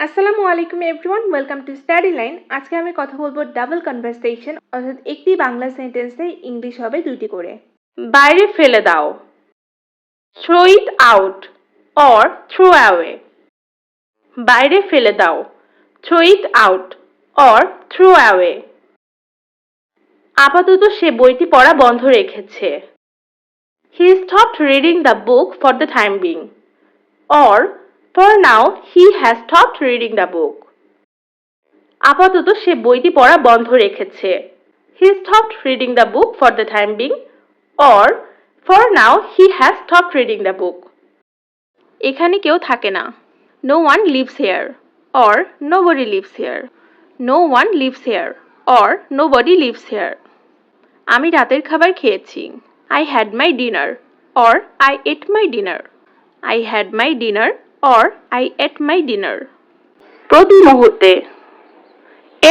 আসসালামু আলাইকুম everyone, welcome to স্টাডিলাইন। আজকে আমি কথা বলবো ডাবল কনভারসেশন, অর্থাৎ একটি বাংলা সেন্টেন্সে ইংলিশ হবে দুটি করে। বাইরে ফেলে দাও, throw it out or throw away. বাইরে ফেলে দাও, throw it out or throw away. আপাতত সে বইটি পড়া বন্ধ রেখেছে. He stopped reading the book for the time being. Or for now he has stopped reading the book. আপাতত সে বইটি পড়া বন্ধ রেখেছে. He stopped reading the book for the time being. Or for now he has stopped reading the book. এখানে কেউ থাকে না. No one lives here. Or nobody lives here. No one lives here. Or nobody lives here. আমি রাতের খাবার খেয়েছি. I had my dinner. Or I ate my dinner. I had my dinner. Or I ate my dinner. প্রতি মুহূর্তে.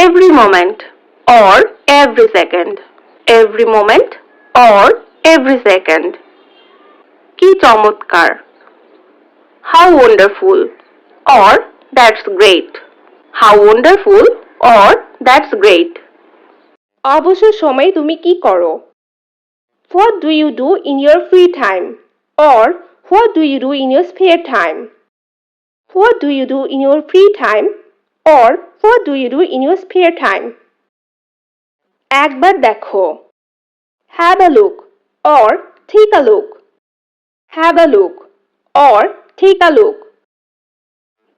Every moment. Or every second. Every moment. Or every second. কি চমৎকার. How wonderful. Or that's great. How wonderful. Or that's great. অবসর সময়ে তুমি কি করো? What do you do in your free time? Or what do you do in your spare time? What do you do in your free time? Or what do you do in your spare time? একবার দেখো. Have a look. Or take a look. Have a look. Or take a look.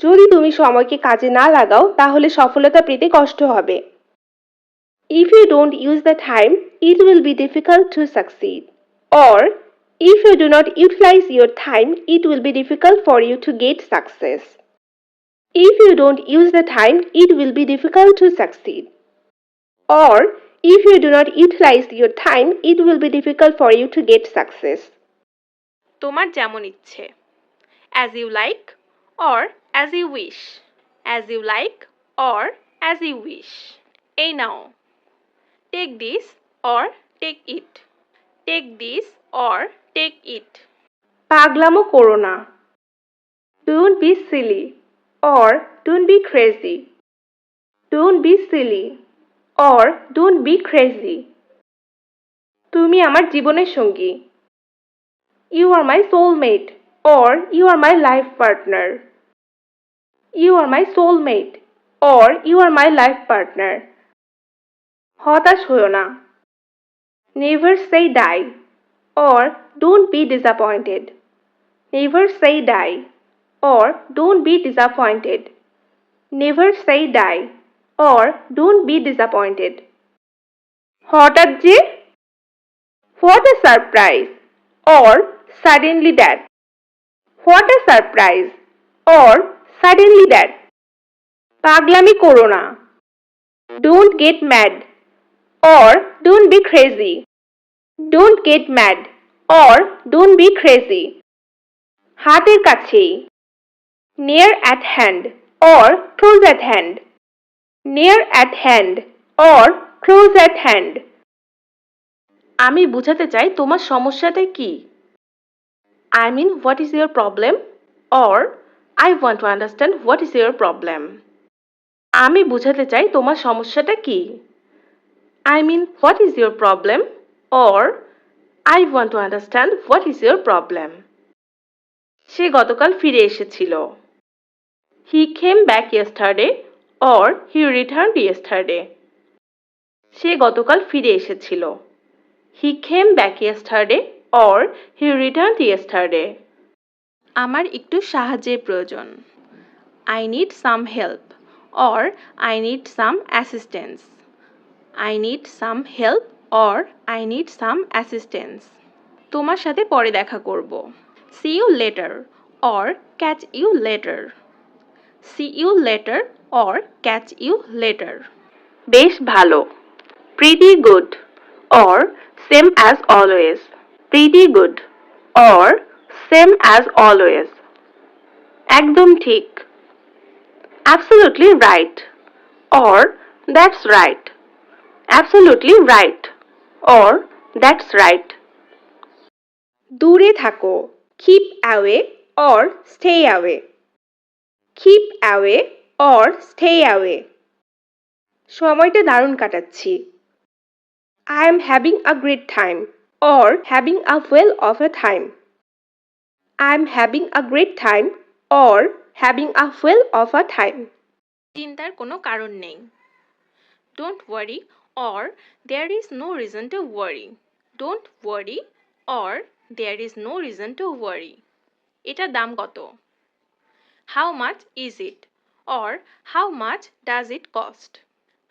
যদি তুমি সময়কে কাজে না লাগাও তাহলে সফলতা পেতে কষ্ট হবে. If you don't use the time, it will be difficult to succeed. Or if you do not utilize your time, it will be difficult for you to get success. If you don't use the time, it will be difficult to succeed. Or if you do not utilize your time, it will be difficult for you to get success. তোমার যেমন ইচ্ছে. As you like or as you wish. As you like or as you wish. এই নাও. Take this or take it. Take this or take it. পাগলামো করো না. Don't be silly or don't be crazy. Don't be silly or don't be crazy. তুমি আমার জীবনের সঙ্গী. You are my soulmate or you are my life partner. You are my soulmate or you are my life partner. হতাশ হয়ো না. Never say die or don't be disappointed. Never say die or don't be disappointed. Never say die or don't be disappointed. হঠাৎ যে. What a surprise or suddenly that. What a surprise or suddenly that. পাগলামি করো না. Don't get mad or don't be crazy. Don't get mad or don't be crazy. হাতের কাছেই. Near at hand or close at hand. Near at hand or close at hand. আমি বুঝাতে চাই তোমার সমস্যাটা কি. I mean what is your problem? Or I want to understand what is your problem. আমি বুঝাতে চাই তোমার সমস্যাটা কি. I mean what is your problem? Or I want to understand what is your problem. সে গতকাল ফিরে এসেছিল. He came back yesterday or he returned yesterday. সে গতকাল ফিরে এসেছিল. He came back yesterday or he returned yesterday. আমার একটু সাহায্যের প্রয়োজন. I need some help or I need some assistance. I need some help or I need some assistance. তোমার সাথে পরে দেখা করব. See you later or catch you later. See you later or catch you later. বেশ ভালো. Pretty good or same as always. Pretty good or same as always. একদম ঠিক. Absolutely right or that's right. Absolutely right or that's right. দূরে থাকো. Keep away or stay away. Keep away or stay away. সময়টা দারুণ কাটাচ্ছি। I am having a great time or having a whale of a time. I am having a great time or having a whale of a time. চিন্তার কোনো কারণ নেই। Don't worry or there is no reason to worry. Don't worry or there is no reason to worry. এটার দাম কত? How much is it or how much does it cost?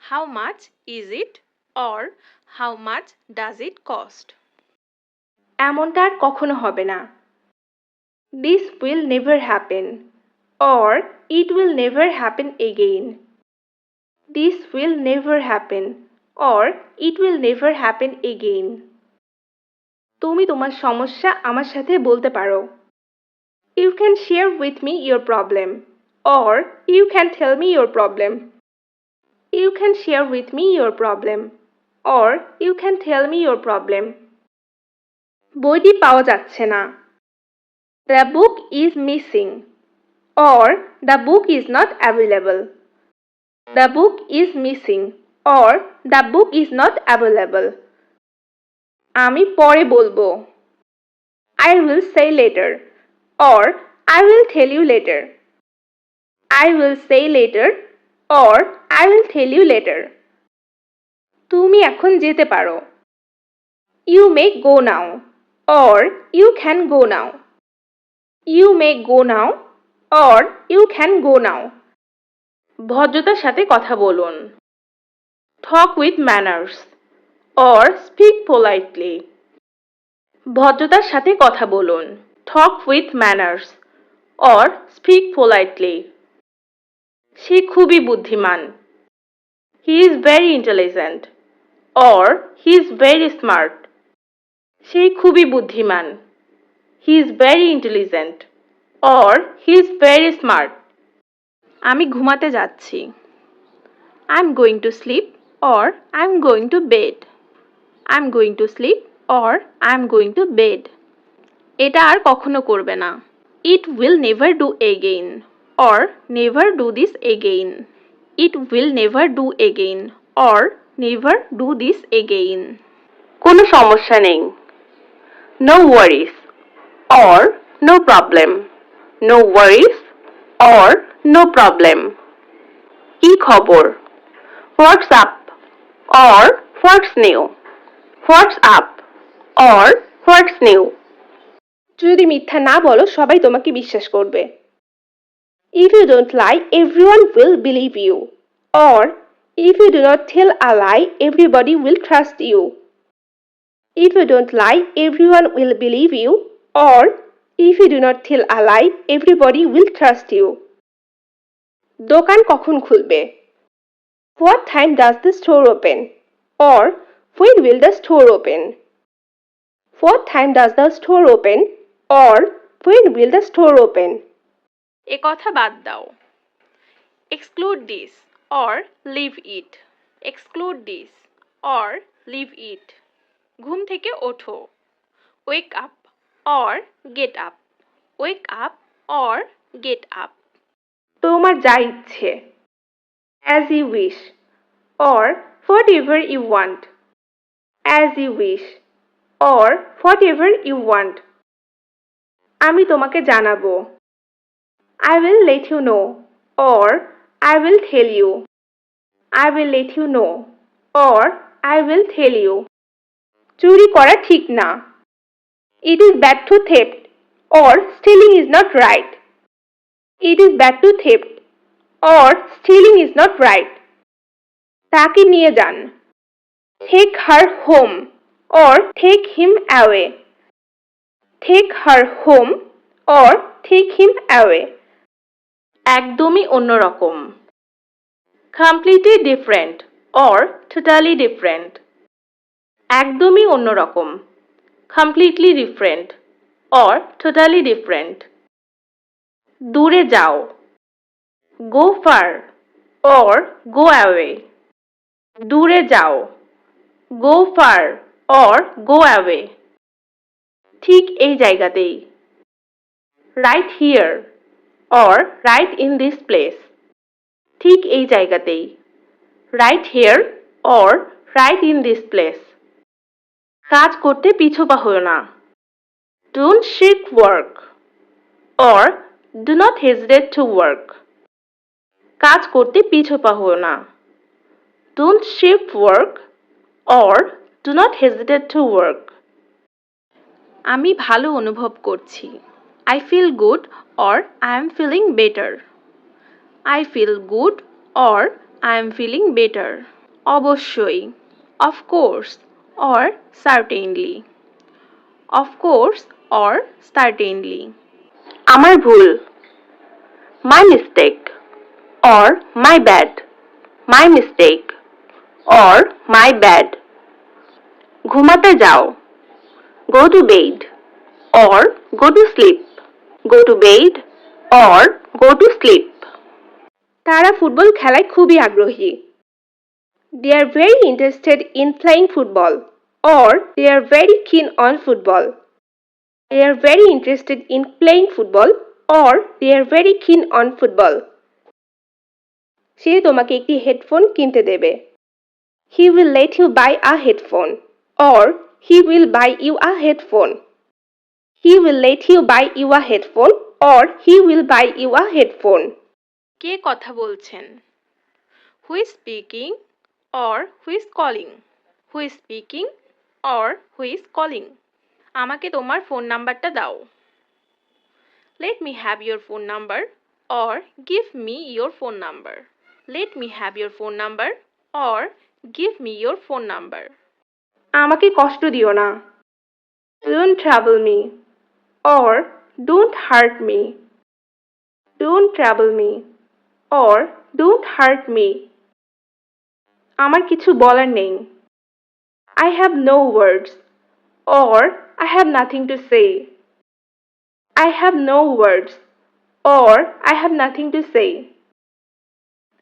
How much is it or how much does it cost? এমনটা আর কখনো হবে না। This will never happen or it will never happen again. This will never happen or it will never happen again. তুমি তোমার সমস্যা আমার সাথে বলতে পারো। You can share with me your problem or you can tell me your problem. You can share with me your problem or you can tell me your problem. বইটি পাওয়া যাচ্ছে না। The book is missing or the book is not available. The book is missing or the book is not available. আমি পরে বলবো। I will say later or I will tell you later. I will say later or I will tell you later. তুমি এখন যেতে পারো। You may go now or you can go now. You may go now or you can go now. ভদ্রতার সাথে কথা বলুন। Talk with manners or speak politely. ভদ্রতার সাথে কথা বলুন। Talk with manners or speak politely. সে খুবই বুদ্ধিমান। He is very intelligent or he is very smart. সে খুবই বুদ্ধিমান। He is very intelligent or he is very smart. আমি ঘুমাতে যাচ্ছি। I'm going to sleep or I'm going to bed. I'm going to sleep or I'm going to bed. এটা আর কখনো করবে না। It will never do again or never do this again. It will never do again or never do this again. কোনো সমস্যা নেই। No worries or no problem. No worries or no problem. কি খবর? What's up or what's new? What's up or what's new? যদি মিথ্যা না বলো সবাই তোমাকে বিশ্বাস করবে। If you don't lie, everyone will believe you. Or if you do not tell a lie, everybody will trust you. If you don't lie, everyone will believe you. Or if you do not tell a lie, everybody will trust you. দোকান কখন খুলবে? What time does the store open? Or when will the store open? What time does the store open? Or when will the store open? এ কথা বাদ দাও। Exclude this or leave it. Exclude this or leave it. ঘুম থেকে ওঠো। Wake up or get up. Wake up or get up. তোমার যা ইচ্ছে। As you wish or whatever you want. As you wish or whatever you want. আমি তোমাকে জানাবো। I will let you know or I will tell you. I will let you know or I will tell you. চুরি করা ঠিক না। It is bad to theft or stealing is not right. It is bad to theft or stealing is not right. তাকে নিয়ে যান। Take her home or take him away. Take her home or take him away. একদমই অন্যরকম। Completely different or totally different. একদমই অন্যরকম। Completely different or totally different. দূরে যাও। Go far or go away. দূরে যাও। Go far or go away. ঠিক এই জায়গাতেই। Right here or right in this place. ঠিক এই জায়গাতেই। Right here or right in this place. কাজ করতে পিছপা হও না। ডোন্ট শিক work or do not hesitate to work. কাজ করতে পিছপা হও না। Don't shift work or do not hesitate to work. আমি ভালো অনুভব করছি। I feel good or I am feeling better. I feel good or I am feeling better. অবশ্যই, of course or certainly. Of course or certainly. আমার ভুল, my mistake or my bad. My mistake or my bad. ঘুমাতে যাও, go to bed or go to sleep. Go to bed or go to sleep. তারা football খেলায় খুবই আগ্রহী। They are very interested in playing football or they are very keen on football. They are very interested in playing football or they are very keen on football. সে তোমাকে একটি headphone কিনতে দেবে। He will let you buy a headphone or he will buy you a headphone. He will let you buy you a headphone or he will buy you a headphone. কে কথা বলছেন? Who is speaking or who is calling? Who is speaking or who is calling? আমাকে তোমার phone নাম্বারটা দাও। Let me have your phone number or give me your phone number. Let me have your phone number or give me your phone number. আমাকে কষ্ট দিও না। Don't trouble me or don't hurt me. Don't trouble me or don't hurt me. আমার কিছু বলার নেই। I have no words or I have nothing to say. I have no words or I have nothing to say.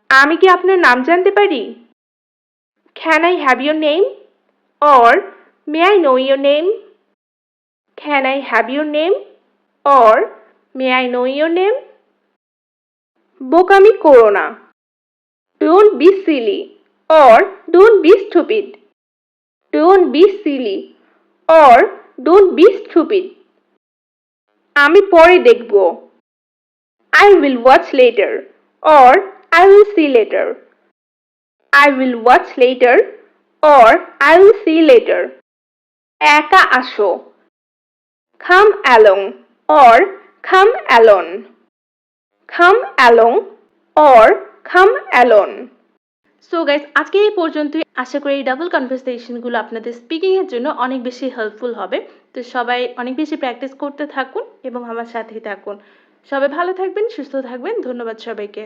আমি কি আপনার নাম জানতে পারি? Can I have your name or may I know your name? Can I have your name or may I know your name? বোকামি করো না। Don't be silly or don't be stupid. Don't be silly or don't be stupid. আমি পরে দেখব। I will watch later or I will see later. I will watch later or I will see later. একা আসো। Come along or come alone. Come along or come alone. So guys, আজকে এই পর্যন্তই। আশা করি এই ডাবল কনভারসেশনগুলো আপনাদের স্পিকিংয়ের জন্য অনেক বেশি হেল্পফুল হবে। তো সবাই অনেক বেশি প্র্যাকটিস করতে থাকুন এবং আমার সাথেই থাকুন। সবাই ভালো থাকবেন, সুস্থ থাকবেন। ধন্যবাদ সবাইকে।